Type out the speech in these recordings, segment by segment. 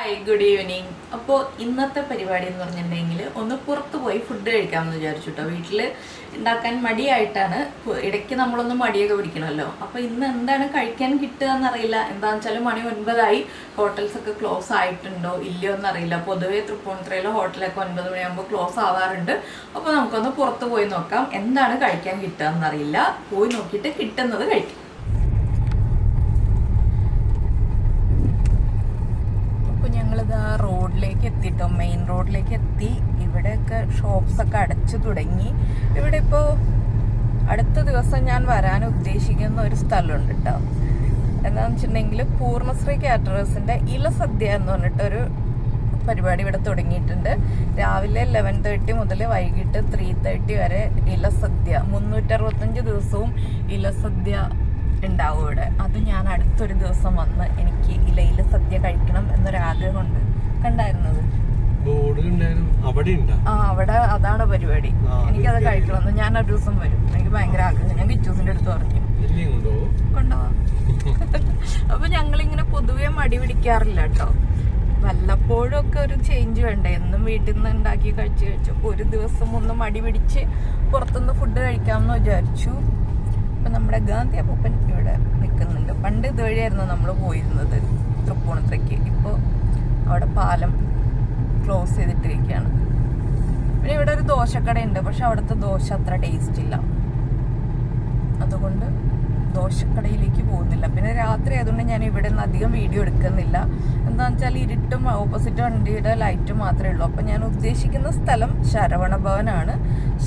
Hi, good evening. അപ്പോൾ ഇന്നത്തെ പരിപാടി എന്ന് പറഞ്ഞിട്ടുണ്ടെങ്കിൽ ഒന്ന് പുറത്ത് പോയി ഫുഡ് കഴിക്കാമെന്ന് വിചാരിച്ചു കേട്ടോ. വീട്ടിൽ ഉണ്ടാക്കാൻ മടിയായിട്ടാണ്. ഇടയ്ക്ക് നമ്മളൊന്ന് മടിയൊക്കെ പിടിക്കണമല്ലോ. അപ്പോൾ ഇന്ന് എന്താണ് കഴിക്കാൻ കിട്ടുക എന്നറിയില്ല. എന്താണെന്ന് വെച്ചാൽ മണി 9 ഹോട്ടൽസൊക്കെ ക്ലോസ് ആയിട്ടുണ്ടോ ഇല്ലയോ എന്നറിയില്ല. പൊതുവേ തൃപ്പൂണിത്തുറയിലെ ഹോട്ടലൊക്കെ 9 മണിയാകുമ്പോൾ ക്ലോസ് ആവാറുണ്ട്. അപ്പോൾ നമുക്കൊന്ന് പുറത്ത് പോയി നോക്കാം എന്താണ് കഴിക്കാൻ കിട്ടുക എന്നറിയില്ല. പോയി നോക്കിയിട്ട് കിട്ടുന്നത് കഴിക്കാം. ഞങ്ങളിത് ആ റോഡിലേക്ക് എത്തിട്ടോ, മെയിൻ റോഡിലേക്ക് എത്തി. ഇവിടെയൊക്കെ ഷോപ്സൊക്കെ അടച്ചു തുടങ്ങി. ഇവിടെ ഇപ്പോൾ അടുത്ത ദിവസം ഞാൻ വരാൻ ഉദ്ദേശിക്കുന്ന ഒരു സ്ഥലമുണ്ട് കേട്ടോ. എന്താണെന്ന് വെച്ചിട്ടുണ്ടെങ്കിൽ പൂർണ്ണശ്രീ കാറ്ററേഴ്സിൻ്റെ ഇലസദ്യ എന്ന് പറഞ്ഞിട്ടൊരു പരിപാടി ഇവിടെ തുടങ്ങിയിട്ടുണ്ട്. രാവിലെ 11:30 മുതൽ വൈകിട്ട് 3:30 വരെ ഇലസദ്യ. 365 ദിവസവും ഇലസദ്യ ഉണ്ടാവും ഇവിടെ. അത് ഞാൻ അടുത്തൊരു ദിവസം വന്ന് എനിക്ക് ഇലയിലെ സദ്യ കഴിക്കണം എന്നൊരാഗ്രഹമുണ്ട്. കണ്ടായിരുന്നത് അവിടെ അതാണ് പരിപാടി. എനിക്കത് കഴിക്കണമെന്ന് ഞാൻ ഒരു ദിവസം വരും. എനിക്ക് ഭയങ്കര ആഗ്രഹം. ഞാൻ കിച്ചൂസിന്റെ അടുത്ത് പറഞ്ഞു കൊണ്ടുപോവാ. അപ്പൊ ഞങ്ങളിങ്ങനെ പൊതുവെ മടി പിടിക്കാറില്ല കേട്ടോ. വല്ലപ്പോഴും ഒക്കെ ഒരു ചേഞ്ച് വേണ്ടേ. എന്നും വീട്ടിൽ നിന്ന് ഉണ്ടാക്കി കഴിച്ചപ്പോൾ ഒരു ദിവസം ഒന്ന് മടി പിടിച്ച് പുറത്തുനിന്ന് ഫുഡ് കഴിക്കാമെന്ന് വിചാരിച്ചു. അപ്പം നമ്മുടെ ഗാന്ധി അപ്പൂപ്പൻ ഇവിടെ നിൽക്കുന്നുണ്ട്. പണ്ട് ഇതുവഴിയായിരുന്നു നമ്മൾ പോയിരുന്നത് തൃപ്പൂണിത്തുറയ്ക്ക്. ഇപ്പോൾ അവിടെ പാലം ക്ലോസ് ചെയ്തിട്ടിരിക്കുകയാണ്. പിന്നെ ഇവിടെ ഒരു ദോശക്കടയുണ്ട്. പക്ഷെ അവിടുത്തെ ദോശ അത്ര ടേസ്റ്റ് ഇല്ല. അതുകൊണ്ട് ദോശക്കടയിലേക്ക് പോകുന്നില്ല. പിന്നെ രാത്രി ആയതുകൊണ്ട് ഞാൻ ഇവിടെ നിന്ന് അധികം വീഡിയോ എടുക്കുന്നില്ല. എന്താണെന്ന് വെച്ചാൽ ഇരുട്ടും ഓപ്പോസിറ്റ് വണ്ടിയുടെ ലൈറ്റും മാത്രമേ ഉള്ളൂ. അപ്പം ഞാൻ ഉദ്ദേശിക്കുന്ന സ്ഥലം ശരവണ ഭവനാണ്.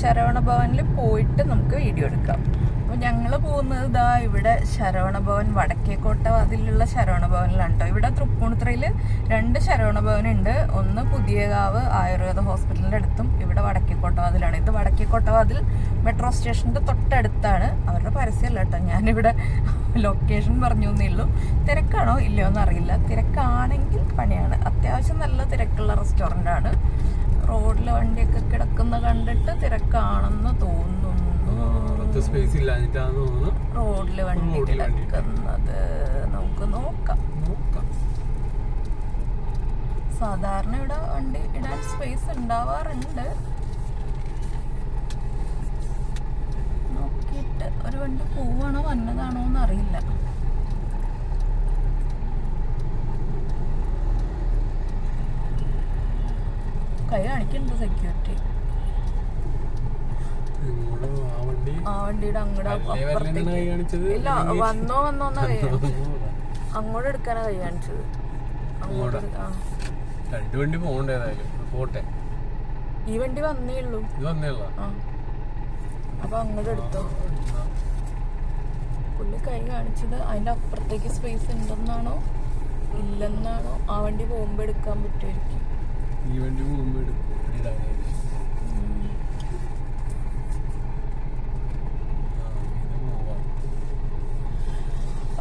ശരവണ ഭവനിൽ പോയിട്ട് നമുക്ക് വീഡിയോ എടുക്കാം. അപ്പോൾ ഞങ്ങൾ പോകുന്നത് ഇതാ ഇവിടെ ശരവണ ഭവൻ, വടക്കേക്കോട്ട വാതിലുള്ള ശരവണ ഭവനിലാണ് കേട്ടോ. ഇവിടെ തൃപ്പൂണിത്തുറയിൽ 2 ശരവണ ഭവനുണ്ട്. ഒന്ന് പുതിയകാവ് ആയുർവേദ ഹോസ്പിറ്റലിൻ്റെ അടുത്തും ഇവിടെ വടക്കേക്കോട്ട വാതിലാണ്. ഇത് വടക്കേക്കോട്ട വാതിൽ മെട്രോ സ്റ്റേഷൻ്റെ തൊട്ടടുത്താണ്. അവരുടെ പരസ്യമല്ല കേട്ടോ, ഞാനിവിടെ ലൊക്കേഷൻ പറഞ്ഞു എന്നേ ഉള്ളൂ. തിരക്കാണോ ഇല്ലയോ എന്നറിയില്ല. തിരക്കാണെങ്കിൽ പണിയാണ്. അത്യാവശ്യം നല്ല തിരക്കുള്ള റെസ്റ്റോറൻ്റാണ്. റോഡിൽ വണ്ടിയൊക്കെ കിടക്കുന്ന കണ്ടിട്ട് തിരക്കാണെന്ന് തോന്നുന്നു. റോഡില് വണ്ടി കിടക്കുന്നത് നമുക്ക് നോക്കാം. സാധാരണ ഇവിടെ വണ്ടി ഇടാൻ സ്പേസ് ഉണ്ടാവാറുണ്ട്. നോക്കിയിട്ട് ഒരു വണ്ടി പോവാണോ വന്നതാണോ എന്ന് അറിയില്ല. കൈ കാണിക്കുന്നുണ്ട് സെക്യൂരിറ്റി. ആ വണ്ടിയുടെ അങ്ങോട്ട് ഇല്ല, വന്നോന്നാ അങ്ങോട്ട് എടുക്കാനാ കൈ കാണിച്ചത്. ഈ വണ്ടി വന്നേ ഉള്ളൂ. അപ്പൊ അങ്ങോട്ട് എടുത്തോ. പുള്ളി കൈ കാണിച്ചത് അതിന്റെ അപ്പുറത്തേക്ക് സ്പേസ് ഉണ്ടെന്നാണോ ഇല്ലെന്നാണോ. ആ വണ്ടി പോകുമ്പോ എടുക്കാൻ പറ്റുമായിരിക്കും. ഈ വണ്ടി പോകുമ്പോ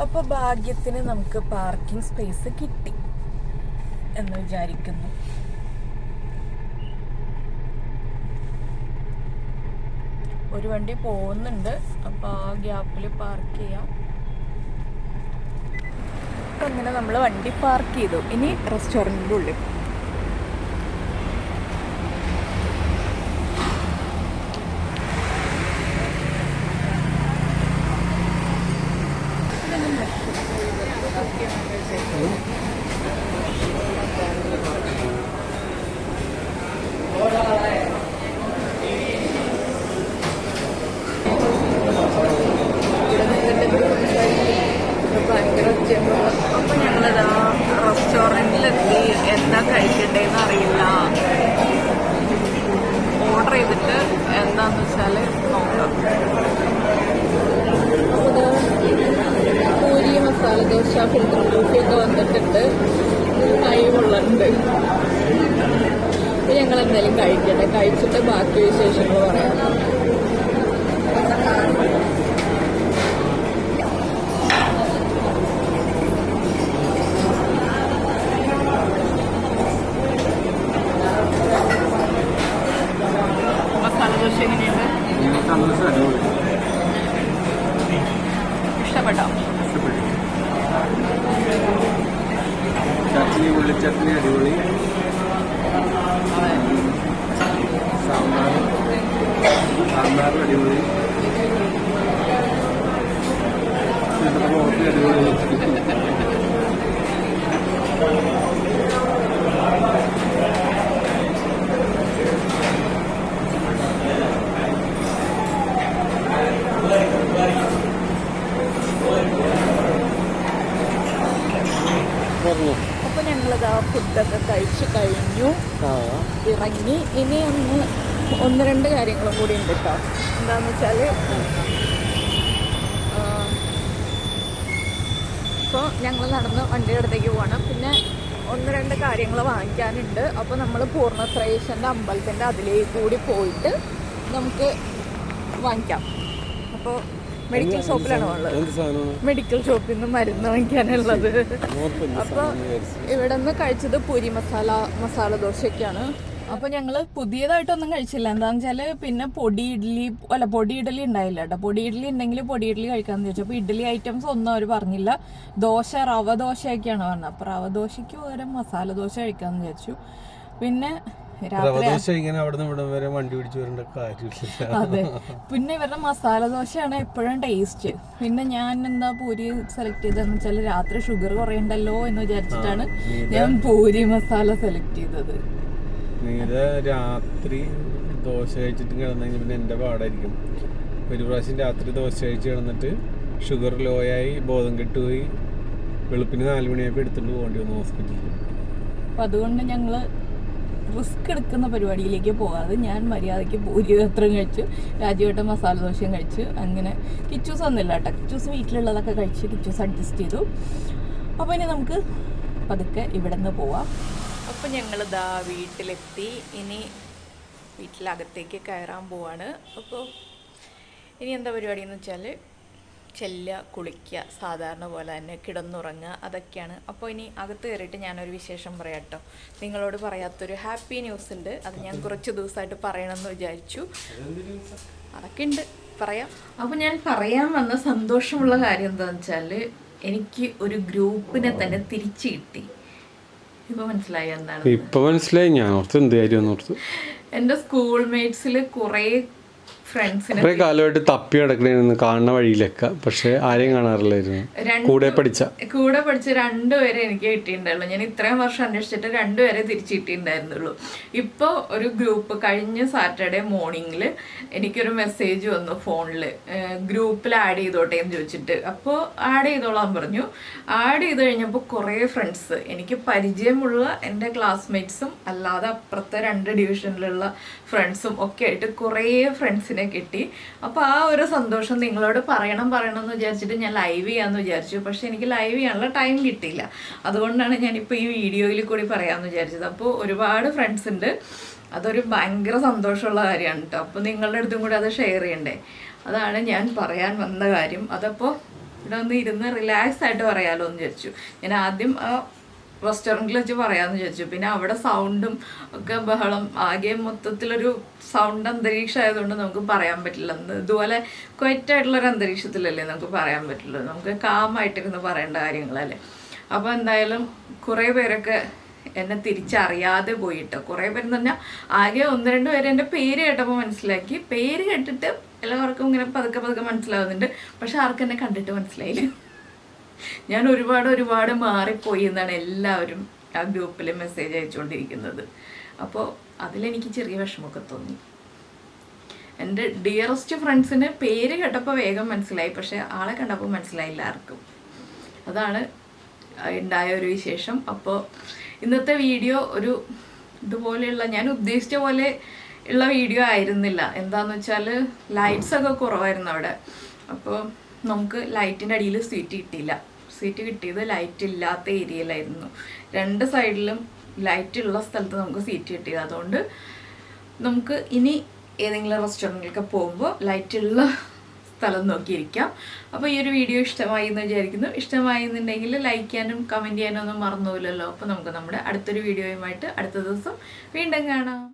അപ്പൊ ഭാഗ്യത്തിന് നമുക്ക് പാർക്കിംഗ് സ്പേസ് കിട്ടി എന്ന് വിചാരിക്കുന്നു. ഒരു വണ്ടി പോകുന്നുണ്ട്. അപ്പൊ ആ ഗ്യാപ്പിൽ പാർക്ക് ചെയ്യാം. അങ്ങനെ നമ്മൾ വണ്ടി പാർക്ക് ചെയ്തു. ഇനി റെസ്റ്റോറൻറ്റിൻ്റെ ഉള്ളിൽ അപ്പൊ ഞങ്ങളിതാ റെസ്റ്റോറൻറ്റിലെത്തി. എന്താ കഴിക്കണ്ടേന്ന് അറിയില്ല. ഓർഡർ ചെയ്തിട്ട് എന്താന്ന് വെച്ചാൽ നോക്കാം. പൂരി, മസാല ദോശ, ഫിൽറ്റർ കോഫിയൊക്കെ വന്നിട്ടുണ്ട്. കൈവുള്ളുണ്ട്. അപ്പൊ ഞങ്ങൾ എന്തായാലും കഴിക്കട്ടെ. കഴിച്ചിട്ട് ബാക്കി വിശേഷങ്ങൾ പറയാം. ഇഷ്ടപ്പെട്ടോ? ചട്നി, ഉള്ളിച്ചട്നി അടിപൊളി. സാമ്പാർ അടിപൊളി. റോട്ടി അടിപൊളി. അപ്പൊ ഞങ്ങളിത് ആ ഫുഡൊക്കെ കഴിച്ചു കഴിഞ്ഞു, ഇറങ്ങി. ഇനി ഒന്ന് രണ്ട് കാര്യങ്ങളും കൂടി ഉണ്ട് കേട്ടോ. എന്താന്ന് വെച്ചാല് ഇപ്പോൾ ഞങ്ങൾ നടന്ന് വണ്ടിയുടെ അടുത്തേക്ക് പോകണം. പിന്നെ ഒന്ന് രണ്ട് കാര്യങ്ങൾ വാങ്ങിക്കാനുണ്ട്. അപ്പോൾ നമ്മൾ പൂർണ്ണത്രയീശൻ്റെ അമ്പലത്തിൻ്റെ അതിലേക്ക് കൂടി പോയിട്ട് നമുക്ക് വാങ്ങിക്കാം. അപ്പോൾ മെഡിക്കൽ ഷോപ്പിലാണ് ഉള്ളത്. മെഡിക്കൽ ഷോപ്പിൽ നിന്ന് മരുന്ന് വാങ്ങിക്കാനുള്ളത്. അപ്പോൾ ഇവിടെ നിന്ന് കഴിച്ചത് പൂരി മസാല ദോശയൊക്കെയാണ്. അപ്പോൾ ഞങ്ങൾ പുതിയതായിട്ടൊന്നും കഴിച്ചില്ല. എന്താണെന്ന് വെച്ചാൽ പിന്നെ പൊടി ഇഡലി ഉണ്ടായില്ല കേട്ടോ. പൊടി ഇഡലി ഉണ്ടെങ്കിൽ പൊടി ഇഡലി കഴിക്കാമെന്ന് ചോദിച്ചു. അപ്പോൾ ഇഡലി ഐറ്റംസ് ഒന്നും അവർ പറഞ്ഞില്ല. റവ ദോശയൊക്കെയാണ് പറഞ്ഞത്. അപ്പോൾ റവ ദോശയ്ക്ക് പകരം മസാല ദോശ കഴിക്കാമെന്ന് വിചാരിച്ചു. പിന്നെ അതെ, പിന്നെ ഇവരുടെ മസാല ദോശയാണ് എപ്പോഴും ടേസ്റ്റ്. പിന്നെ ഞാൻ എന്താ പൂരി സെലക്ട് ചെയ്തതെന്ന് വെച്ചാൽ രാത്രി ഷുഗർ കുറയണ്ടല്ലോ എന്ന് വിചാരിച്ചിട്ടാണ് ഞാൻ പൂരി മസാല സെലക്ട് ചെയ്തത്. രാത്രി ദോശ കഴിച്ചിട്ട് കിടന്നു പിന്നെ എൻ്റെ പാടായിരിക്കും. ഒരു പ്രാവശ്യം രാത്രി ദോശ കഴിച്ച് കിടന്നിട്ട് ഷുഗർ ലോ ആയി ബോധം കെട്ടുപോയി. വെളുപ്പിന് 4 മണിയായപ്പോൾ എടുത്തുകൊണ്ട് പോകേണ്ടി വന്നു ഹോസ്പിറ്റലിൽ. അപ്പം അതുകൊണ്ട് ഞങ്ങൾ റിസ്ക് എടുക്കുന്ന പരിപാടിയിലേക്ക് പോകാതെ ഞാൻ മര്യാദയ്ക്ക് പൂരി അത്രയും കഴിച്ചു, രാജുവേട്ടൻ മസാല ദോശയും കഴിച്ചു. അങ്ങനെ കിച്ചൂസ് ഒന്നുമില്ല കേട്ടോ. കിച്ചൂസ് വീട്ടിലുള്ളതൊക്കെ കഴിച്ച് കിച്ചൂസ് അഡ്ജസ്റ്റ് ചെയ്തു. അപ്പോൾ ഇനി നമുക്ക് പതുക്കെ ഇവിടെ നിന്ന് പോവാം. അപ്പോൾ ഞങ്ങളിതാ വീട്ടിലെത്തി. ഇനി വീട്ടിലകത്തേക്ക് കയറാൻ പോവാണ്. അപ്പോൾ ഇനി എന്താ പരിപാടി എന്ന് വെച്ചാൽ ചെല്ലുക, കുളിക്കുക, സാധാരണ പോലെ തന്നെ കിടന്നുറങ്ങുക, അതൊക്കെയാണ്. അപ്പോൾ ഇനി അകത്ത് കയറിയിട്ട് ഞാനൊരു വിശേഷം പറയാം കേട്ടോ. നിങ്ങളോട് പറയാത്തൊരു ഹാപ്പി ന്യൂസ് ഉണ്ട്. അത് ഞാൻ കുറച്ച് ദിവസമായിട്ട് പറയണമെന്ന് വിചാരിച്ചു. അതൊക്കെ ഉണ്ട്, പറയാം. അപ്പോൾ ഞാൻ പറയാൻ വന്ന സന്തോഷമുള്ള കാര്യം എന്താണെന്ന് വെച്ചാൽ എനിക്ക് ഒരു ഗ്രൂപ്പിനെ തന്നെ തിരിച്ചു കിട്ടി. ഇപ്പൊ മനസ്സിലായി എന്താണ്? ഇപ്പൊ മനസ്സിലായി. ഞാൻ ഓർത്ത് എന്ത് കാര്യം ഓർത്ത്. എന്റെ സ്കൂൾ മേറ്റ്സിൽ കുറെ ഫ്രണ്ട്സിനെ കുറെ കാലമായിട്ട് തപ്പി കിടക്കണേന്ന് കാണുന്ന വഴിയിലൊക്കെ, പക്ഷെ ആരെയും കാണാറില്ലായിരുന്നു. കൂടെ പഠിച്ച 2 പേരെ എനിക്ക് കിട്ടിയിട്ടുണ്ടായുള്ളൂ. ഞാൻ ഇത്രയും വർഷം അന്വേഷിച്ചിട്ട് 2 പേരെ തിരിച്ചു കിട്ടിയിട്ടുണ്ടായിരുന്നുള്ളൂ. ഇപ്പോൾ ഒരു ഗ്രൂപ്പ് കഴിഞ്ഞ സാറ്റർഡേ മോർണിംഗിൽ എനിക്കൊരു മെസ്സേജ് വന്നു ഫോണിൽ, ഗ്രൂപ്പിൽ ആഡ് ചെയ്തോട്ടെ എന്ന് ചോദിച്ചിട്ട്. അപ്പോൾ ആഡ് ചെയ്തോളാൻ പറഞ്ഞു. ആഡ് ചെയ്ത് കഴിഞ്ഞപ്പോൾ കുറേ ഫ്രണ്ട്സ്, എനിക്ക് പരിചയമുള്ള എൻ്റെ ക്ലാസ്മേറ്റ്സും അല്ലാതെ അപ്പുറത്തെ 2 ഡിവിഷനിലുള്ള ഫ്രണ്ട്സും ഒക്കെ ആയിട്ട് കുറേ ഫ്രണ്ട്സിനെ കിട്ടി. അപ്പോൾ ആ ഒരു സന്തോഷം നിങ്ങളോട് പറയണം എന്ന് വിചാരിച്ചിട്ട് ഞാൻ ലൈവ് ചെയ്യാമെന്ന് വിചാരിച്ചു. പക്ഷെ എനിക്ക് ലൈവ് ചെയ്യാനുള്ള ടൈം കിട്ടിയില്ല. അതുകൊണ്ടാണ് ഞാനിപ്പോൾ ഈ വീഡിയോയിൽ കൂടി പറയാമെന്ന് വിചാരിച്ചത്. അപ്പോൾ ഒരുപാട് ഫ്രണ്ട്സ് ഉണ്ട്. അതൊരു ഭയങ്കര സന്തോഷമുള്ള കാര്യമാണ് കേട്ടോ. അപ്പോൾ നിങ്ങളുടെ അടുത്തും കൂടി അത് ഷെയർ ചെയ്യണ്ടേ, അതാണ് ഞാൻ പറയാൻ വന്ന കാര്യം. അതപ്പോൾ ഇവിടെ ഒന്ന് ഇരുന്ന് റിലാക്സ് ആയിട്ട് പറയാമല്ലോ എന്ന് വിചാരിച്ചു. ഞാൻ ആദ്യം ആ റെസ്റ്റോറൻറ്റിൽ വെച്ച് പറയാമെന്ന് വിചാരിച്ചു. പിന്നെ അവിടെ സൗണ്ടും ഒക്കെ ബഹളം, ആകെ മൊത്തത്തിലൊരു സൗണ്ട് അന്തരീക്ഷം ആയതുകൊണ്ട് നമുക്ക് പറയാൻ പറ്റില്ല. ഇതുപോലെ ക്വയറ്റായിട്ടുള്ളൊരു അന്തരീക്ഷത്തിലല്ലേ നമുക്ക് പറയാൻ പറ്റുള്ളൂ. നമുക്ക് കാമായിട്ടിരുന്ന് പറയേണ്ട കാര്യങ്ങളല്ലേ. അപ്പോൾ എന്തായാലും കുറേ പേരൊക്കെ എന്നെ തിരിച്ചറിയാതെ പോയിട്ട്, കുറേ പേരെന്ന് പറഞ്ഞാൽ ആകെ 1-2 പേര് എൻ്റെ പേര് കേട്ടപ്പോൾ മനസ്സിലാക്കി. പേര് കേട്ടിട്ട് എല്ലാവർക്കും ഇങ്ങനെ പതുക്കെ മനസ്സിലാവുന്നുണ്ട്. പക്ഷെ ആർക്കും എന്നെ കണ്ടിട്ട് മനസ്സിലായില്ല. ഞാൻ ഒരുപാട് മാറിപ്പോയി എന്നാണ് എല്ലാവരും ആ ഗ്രൂപ്പിൽ മെസ്സേജ് അയച്ചുകൊണ്ടിരിക്കുന്നത്. അപ്പോൾ അതിലെനിക്ക് ചെറിയ വിഷമമൊക്കെ തോന്നി. എൻ്റെ ഡിയറസ്റ്റ് ഫ്രണ്ട്സിന് പേര് കേട്ടപ്പോൾ വേഗം മനസ്സിലായി, പക്ഷെ ആളെ കണ്ടപ്പോൾ മനസ്സിലായില്ല ആർക്കും. അതാണ് ഉണ്ടായ ഒരു വിശേഷം. അപ്പോൾ ഇന്നത്തെ വീഡിയോ ഒരു ഇതുപോലെയുള്ള, ഞാൻ ഉദ്ദേശിച്ച പോലെ ഉള്ള വീഡിയോ ആയിരുന്നില്ല. എന്താണെന്ന് വെച്ചാൽ ലൈറ്റ്സൊക്കെ കുറവായിരുന്നു അവിടെ. അപ്പോൾ നമുക്ക് ലൈറ്റിൻ്റെ അടിയിൽ സീറ്റ് കിട്ടിയില്ല. സീറ്റ് കിട്ടിയത് ലൈറ്റ് ഇല്ലാത്ത ഏരിയയിലായിരുന്നു. 2 സൈഡിലും ലൈറ്റ് ഉള്ള സ്ഥലത്ത് നമുക്ക് സീറ്റ് കിട്ടിയത്. അതുകൊണ്ട് നമുക്ക് ഇനി ഏതെങ്കിലും റെസ്റ്റോറൻറ്റിലൊക്കെ പോകുമ്പോൾ ലൈറ്റുള്ള സ്ഥലം നോക്കിയിരിക്കാം. അപ്പോൾ ഈ ഒരു വീഡിയോ ഇഷ്ടമായി എന്ന് വിചാരിക്കുന്നു. ഇഷ്ടമായി എന്നുണ്ടെങ്കിൽ ലൈക്ക് ചെയ്യാനും കമൻറ്റ് ചെയ്യാനും ഒന്നും മറന്നുപോയില്ലല്ലോ. അപ്പോൾ നമുക്ക് നമ്മുടെ അടുത്തൊരു വീഡിയോയുമായിട്ട് അടുത്ത ദിവസം വീണ്ടും കാണാം.